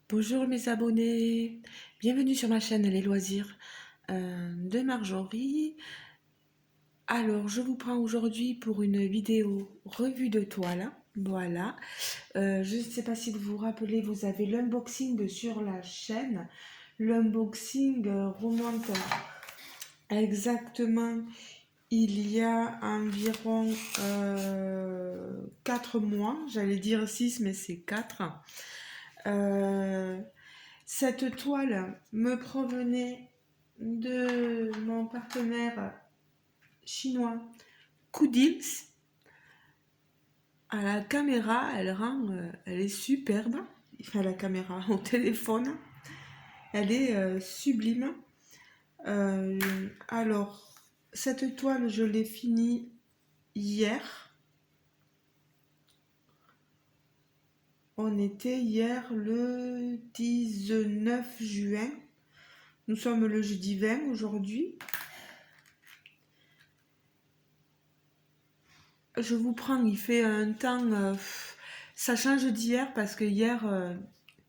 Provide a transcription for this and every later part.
Bonjour mes abonnés, bienvenue sur ma chaîne Les Loisirs de Marjorie. Alors je vous prends aujourd'hui pour une vidéo revue de toile. Voilà, je ne sais pas si vous vous rappelez, vous avez l'unboxing sur la chaîne. L'unboxing remonte exactement il y a environ 4 mois, j'allais dire 6 mais c'est 4. Cette toile me provenait de mon partenaire chinois Koudils. À la caméra, elle est superbe. Enfin, la caméra au téléphone, elle est sublime. Alors, cette toile, je l'ai finie hier. On était hier le 19 juin. Nous sommes le jeudi 20 aujourd'hui. Je vous prends, il fait un temps... ça change d'hier parce que hier,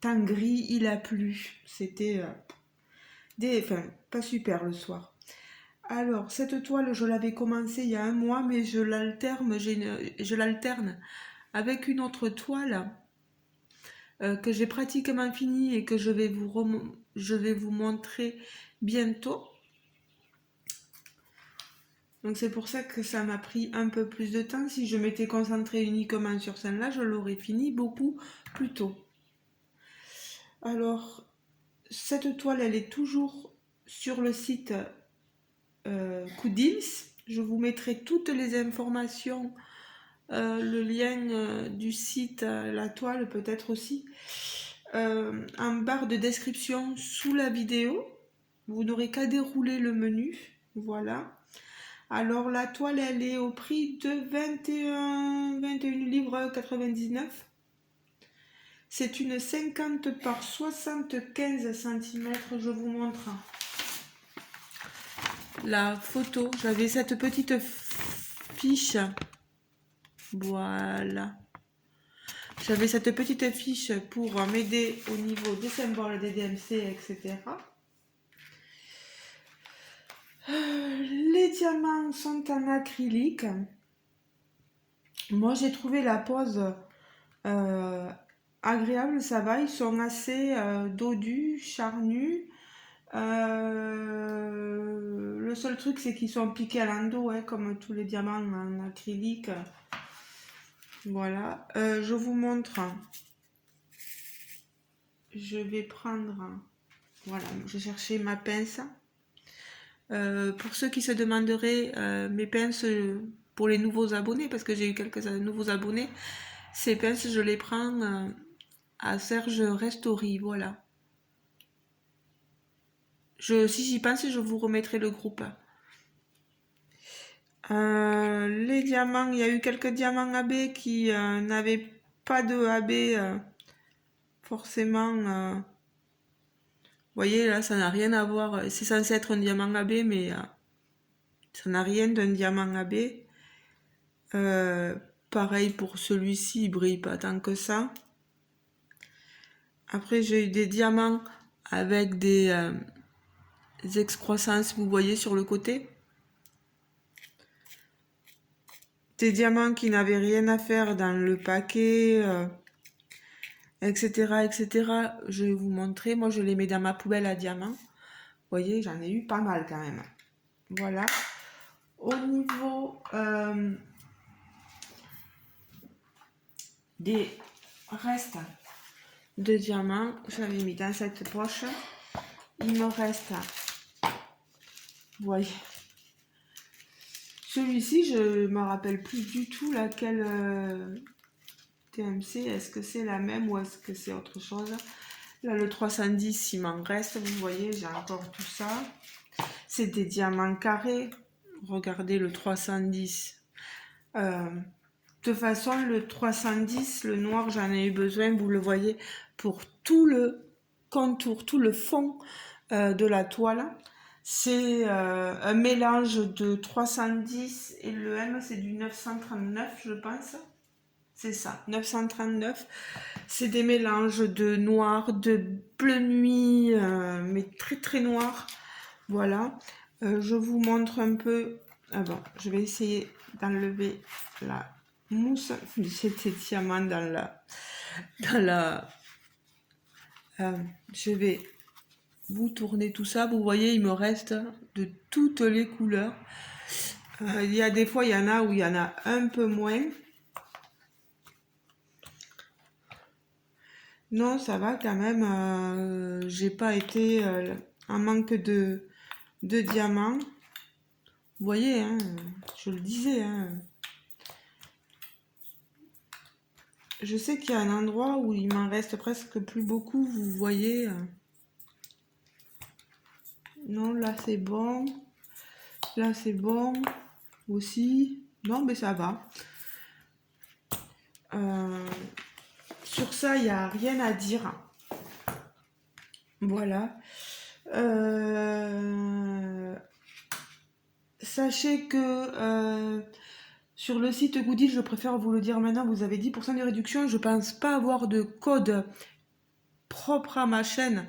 temps gris, il a plu. C'était enfin, pas super le soir. Alors, cette toile, je l'avais commencée il y a un mois, mais je l'alterne avec une autre toile que j'ai pratiquement finie et que je vais vous montrer bientôt. Donc c'est pour ça que ça m'a pris un peu plus de temps. Si je m'étais concentrée uniquement sur celle-là, je l'aurais fini beaucoup plus tôt. Alors, cette toile, elle est toujours sur le site Koudils. Je vous mettrai toutes les informations, le lien du site, la toile peut-être aussi, en barre de description sous la vidéo. Vous n'aurez qu'à dérouler le menu. Voilà. Alors la toile, elle est au prix de 21 livres 99. C'est une 50 par 75 cm. Je vous montre la photo. J'avais cette petite fiche. Voilà. J'avais cette petite fiche pour m'aider au niveau des symboles des DMC, etc. Les diamants sont en acrylique. Moi, j'ai trouvé la pose agréable, ça va. Ils sont assez dodus, charnus. Le seul truc, c'est qu'ils sont piqués à l'endo, hein, comme tous les diamants en acrylique. Voilà. Je vous montre. Je vais prendre... Voilà, je cherchais ma pince. Pour ceux qui se demanderaient, mes pinces pour les nouveaux abonnés, parce que j'ai eu quelques nouveaux abonnés, ces pinces, je les prends à Serge Restori, voilà. Si j'y pense, je vous remettrai le groupe. Les diamants, il y a eu quelques diamants AB qui n'avaient pas de AB forcément. Vous voyez, là, ça n'a rien à voir. C'est censé être un diamant AB, mais ça n'a rien d'un diamant AB. Pareil pour celui-ci, il brille pas tant que ça. Après, j'ai eu des diamants avec des excroissances, vous voyez, sur le côté. Des diamants qui n'avaient rien à faire dans le paquet, etc., etc. Je vais vous montrer. Moi, je les mets dans ma poubelle à diamants. Vous voyez, j'en ai eu pas mal quand même. Voilà. Au niveau des restes de diamants, je l'avais mis dans cette poche. Il me reste, vous voyez, celui-ci, je me rappelle plus du tout laquelle TMC. Est-ce que c'est la même ou est-ce que c'est autre chose? Là, le 310, il m'en reste. Vous voyez, j'ai encore tout ça. C'est des diamants carrés. Regardez le 310. De toute façon, le 310, le noir, j'en ai eu besoin, vous le voyez, pour tout le contour, tout le fond de la toile. C'est un mélange de 310 et le M, c'est du 939, je pense. C'est ça, 939. C'est des mélanges de noir, de bleu nuit, mais très très noir. Voilà. Je vous montre un peu. Ah bon, je vais essayer d'enlever la mousse de cet diamant dans la. Je vais vous tourner tout ça. Vous voyez, il me reste de toutes les couleurs. Il y a des fois, il y en a où il y en a un peu moins. Non, ça va quand même. J'ai pas été en manque de diamants. Vous voyez, hein, je le disais. Hein. Je sais qu'il y a un endroit où il m'en reste presque plus beaucoup, vous voyez. Non, là c'est bon. Là c'est bon aussi. Non, mais ça va. Sur ça, il n'y a rien à dire. Voilà. Sachez que sur le site Goodie, je préfère vous le dire maintenant, vous avez 10% de réduction. Je pense pas avoir de code propre à ma chaîne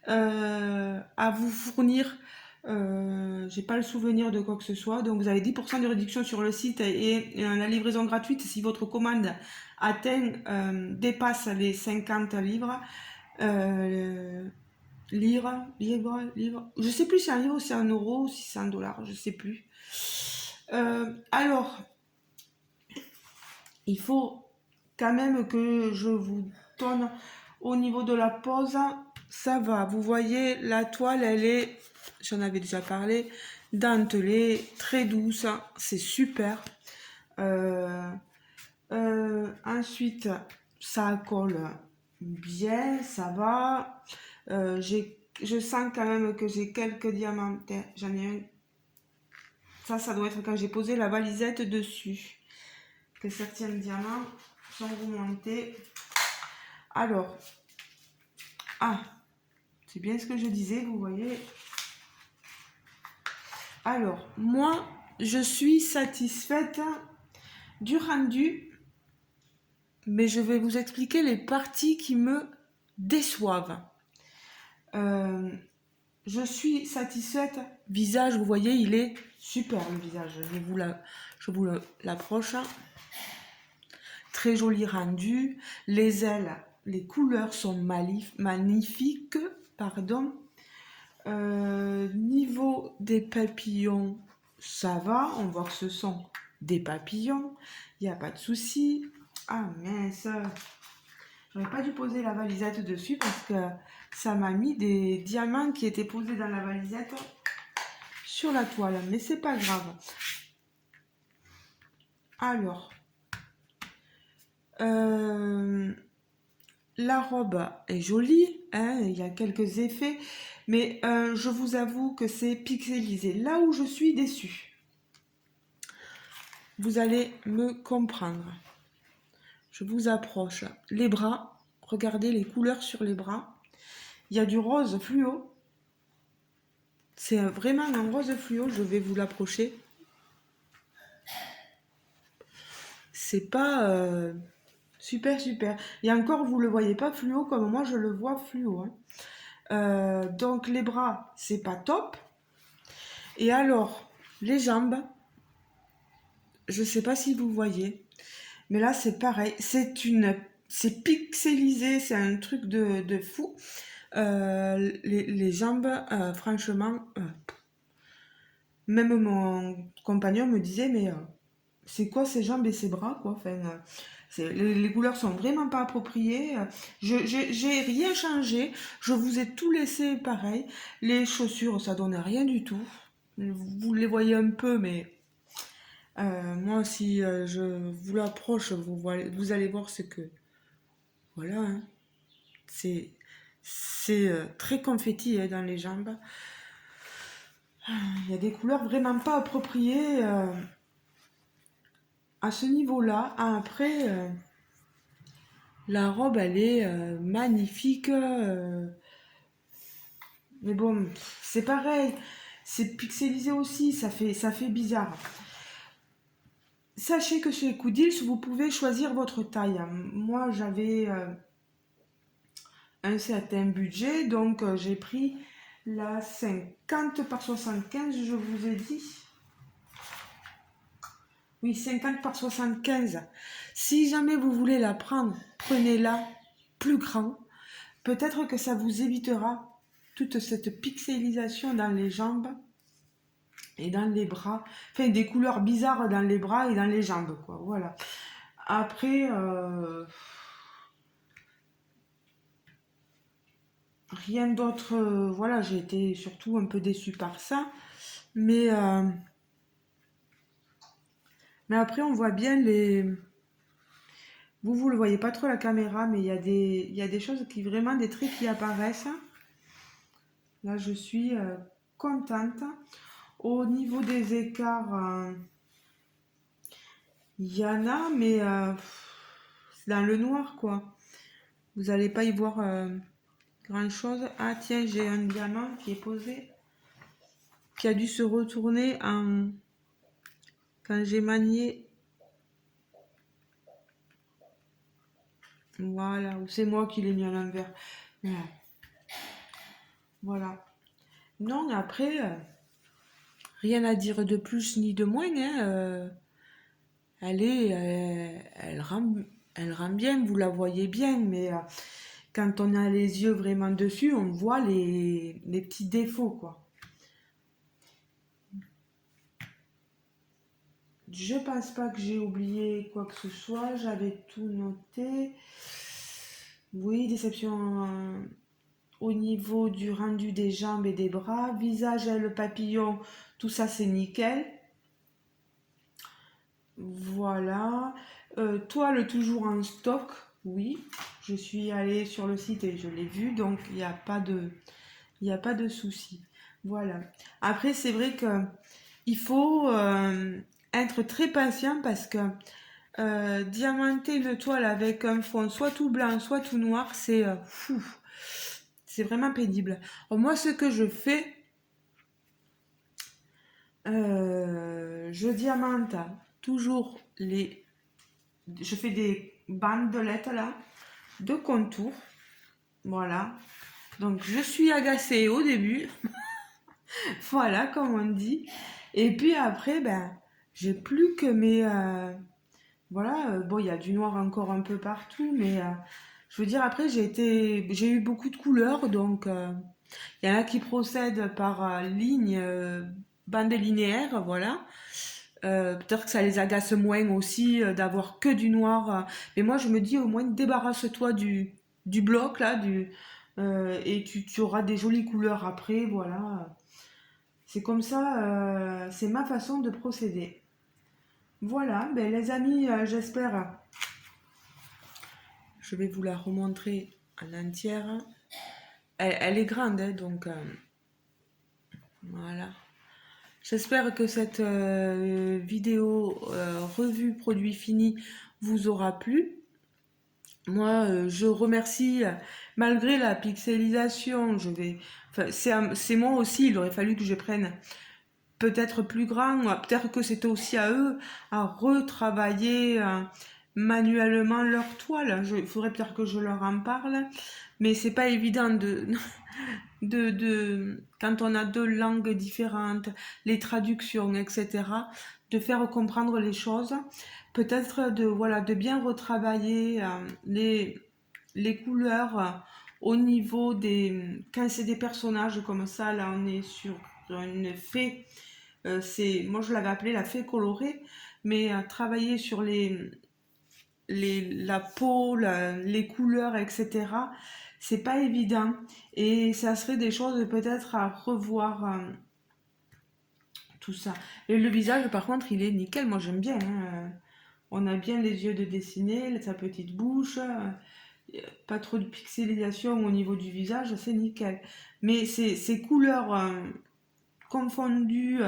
à vous fournir. J'ai pas le souvenir de quoi que ce soit. Donc vous avez 10% de réduction sur le site et la livraison gratuite si votre commande dépasse les 50 livres. Livre. Je sais plus si c'est un livre ou si c'est un euro ou si c'est un dollar, je sais plus. Alors, il faut quand même que je vous donne au niveau de la pose. Ça va, vous voyez, la toile, elle est, j'en avais déjà parlé, dentelée, très douce, c'est super. Ensuite, ça colle bien, ça va. Je sens quand même que j'ai quelques diamants. J'en ai un. Ça doit être quand j'ai posé la valisette dessus. Que certains diamants sont remontés. Alors, c'est bien ce que je disais, vous voyez. Alors, moi, je suis satisfaite du rendu, mais je vais vous expliquer les parties qui me déçoivent. Je suis satisfaite. Visage, vous voyez, il est super le visage. Je vous l'approche. Très joli rendu. Les ailes, les couleurs sont magnifiques. Pardon. Niveau des papillons, ça va. On voit que ce sont des papillons. Il n'y a pas de souci. Ah mince. J'aurais pas dû poser la valisette dessus parce que ça m'a mis des diamants qui étaient posés dans la valisette sur la toile. Mais c'est pas grave. Alors, la robe est jolie, hein, il y a quelques effets, mais je vous avoue que c'est pixelisé. Là où je suis déçue, vous allez me comprendre. Je vous approche. Les bras, regardez les couleurs sur les bras. Il y a du rose fluo. C'est vraiment un rose fluo, je vais vous l'approcher. C'est pas super. Et encore, vous le voyez pas fluo comme moi je le vois fluo. Hein. Donc les bras, c'est pas top. Et alors, les jambes, je sais pas si vous voyez, mais là c'est pareil. C'est pixelisé, c'est un truc de fou. Les jambes, franchement, même mon compagnon me disait, mais c'est quoi ces jambes et ces bras, quoi. Enfin, les couleurs sont vraiment pas appropriées. J'ai rien changé. Je vous ai tout laissé pareil. Les chaussures, ça donne rien du tout. Vous les voyez un peu, mais moi, si je vous l'approche, vous allez voir ce que... Voilà, hein. C'est très confetti hein, dans les jambes. Il y a des couleurs vraiment pas appropriées à ce niveau-là. Après, la robe, elle est magnifique. Mais bon, c'est pareil. C'est pixelisé aussi, ça fait bizarre. Sachez que chez Koudils, vous pouvez choisir votre taille. Moi, j'avais un certain budget, donc j'ai pris la 50 par 75, je vous ai dit. Oui, 50 par 75. Si jamais vous voulez la prendre, prenez-la plus grand. Peut-être que ça vous évitera toute cette pixelisation dans les jambes et dans les bras. Enfin, des couleurs bizarres dans les bras et dans les jambes, quoi. Voilà. Après, rien d'autre. Voilà, j'ai été surtout un peu déçue par ça. Mais, euh, mais après, on voit bien les... vous le voyez pas trop la caméra, mais il y a des choses qui vraiment, des traits qui apparaissent. Là, je suis contente. Au niveau des écarts, il y en a, mais c'est dans le noir, quoi. Vous n'allez pas y voir grand-chose. Ah, tiens, j'ai un diamant qui est posé, qui a dû se retourner quand j'ai manié. Voilà, ou c'est moi qui l'ai mis à l'envers. Voilà. Voilà. Non, après, rien à dire de plus ni de moins, hein. Elle rend bien, vous la voyez bien, mais quand on a les yeux vraiment dessus, on voit les petits défauts, quoi. Je pense pas que j'ai oublié quoi que ce soit, j'avais tout noté. Oui, déception au niveau du rendu des jambes et des bras. Visage et le papillon, tout ça c'est nickel. Voilà. Toile toujours en stock, oui. Je suis allée sur le site et je l'ai vu, donc il n'y a pas de souci. Voilà. Après, c'est vrai que il faut être très patient parce que diamanter une toile avec un fond soit tout blanc, soit tout noir, c'est vraiment pénible. Alors, moi, ce que je fais, je diamante toujours je fais des bandelettes là, de contour. Voilà. Donc, je suis agacée au début. Voilà, comme on dit. Et puis après, ben, j'ai plus que mes... voilà, bon, il y a du noir encore un peu partout, mais je veux dire, après, j'ai eu beaucoup de couleurs, donc il y en a qui procèdent par bande linéaire, voilà. Peut-être que ça les agace moins aussi d'avoir que du noir. Mais moi, je me dis, au moins, débarrasse-toi du bloc, là, et tu auras des jolies couleurs après, voilà. C'est comme ça, c'est ma façon de procéder. Voilà, ben les amis, j'espère. Je vais vous la remontrer en entière. Elle est grande, hein, donc voilà. J'espère que cette vidéo revue produit fini vous aura plu. Moi, je remercie, malgré la pixelisation, enfin, c'est moi aussi, il aurait fallu que je prenne peut-être plus grand, peut-être que c'était aussi à eux à retravailler manuellement leur toile. Il faudrait peut-être que je leur en parle, mais c'est pas évident quand on a deux langues différentes, les traductions, etc., de faire comprendre les choses. Peut-être de bien retravailler les couleurs au niveau quand c'est des personnages comme ça, là on est sur une fée. Moi je l'avais appelé la fée colorée, mais travailler sur la peau, les couleurs, etc., c'est pas évident. Et ça serait des choses peut-être à revoir, tout ça. Et le visage, par contre, il est nickel. Moi, j'aime bien, hein. On a bien les yeux de dessiner, sa petite bouche, pas trop de pixelisation au niveau du visage, c'est nickel. Mais ces couleurs confondues,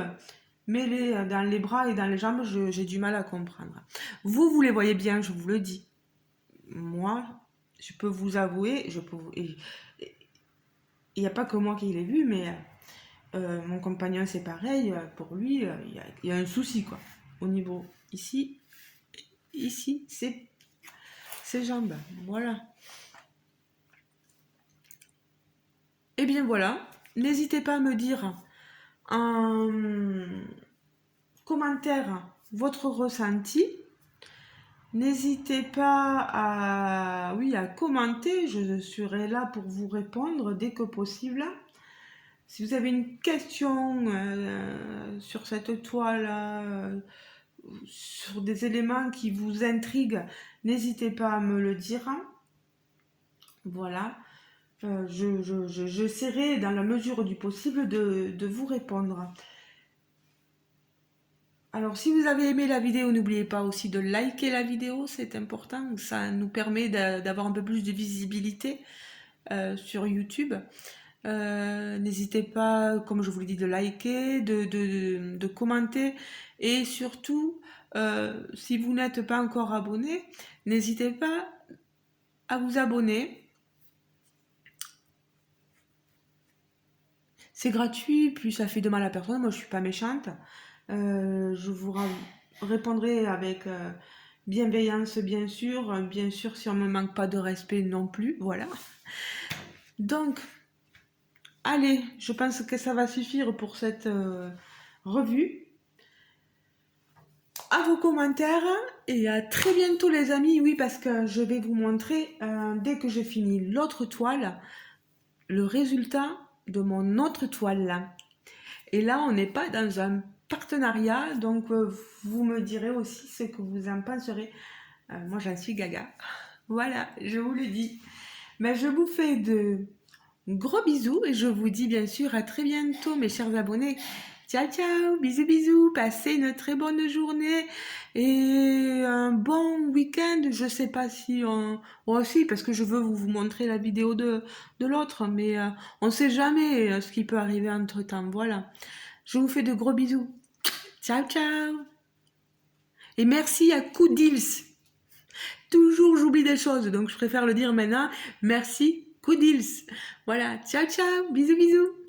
mêlées dans les bras et dans les jambes, j'ai du mal à comprendre. Vous les voyez bien, je vous le dis. Moi, je peux vous avouer, il n'y a pas que moi qui l'ai vu, mais mon compagnon c'est pareil, pour lui, il y a un souci, quoi. Au niveau ici, c'est ses jambes, voilà. Et bien voilà, n'hésitez pas à me dire en commentaire votre ressenti. N'hésitez pas à, oui, à commenter, je serai là pour vous répondre dès que possible. Si vous avez une question sur cette toile, sur des éléments qui vous intriguent, n'hésitez pas à me le dire. Voilà, j'essaierai dans la mesure du possible de vous répondre. Alors, si vous avez aimé la vidéo, n'oubliez pas aussi de liker la vidéo, c'est important, ça nous permet d'avoir un peu plus de visibilité sur YouTube. N'hésitez pas, comme je vous l'ai dit, de liker, de commenter et surtout, si vous n'êtes pas encore abonné, n'hésitez pas à vous abonner. C'est gratuit, puis ça fait de mal à personne, moi je suis pas méchante. Je vous répondrai avec bienveillance, bien sûr si on ne me manque pas de respect non plus, voilà. Donc, allez, je pense que ça va suffire pour cette revue. À vos commentaires et à très bientôt les amis, oui, parce que je vais vous montrer, dès que j'ai fini l'autre toile, le résultat de mon autre toile là. Et là, on n'est pas dans un partenariat, donc vous me direz aussi ce que vous en penserez. Moi, j'en suis gaga. Voilà, je vous le dis. Mais je vous fais de gros bisous et je vous dis bien sûr à très bientôt, mes chers abonnés. Ciao, ciao, bisous, bisous. Passez une très bonne journée et un bon week-end. Je sais pas si moi aussi, parce que je veux vous montrer la vidéo de l'autre, mais on sait jamais ce qui peut arriver entre temps. Voilà. Je vous fais de gros bisous. Ciao, ciao. Et merci à Koodils. Toujours j'oublie des choses, donc je préfère le dire maintenant. Merci Koodils. Voilà, ciao, ciao. Bisous, bisous.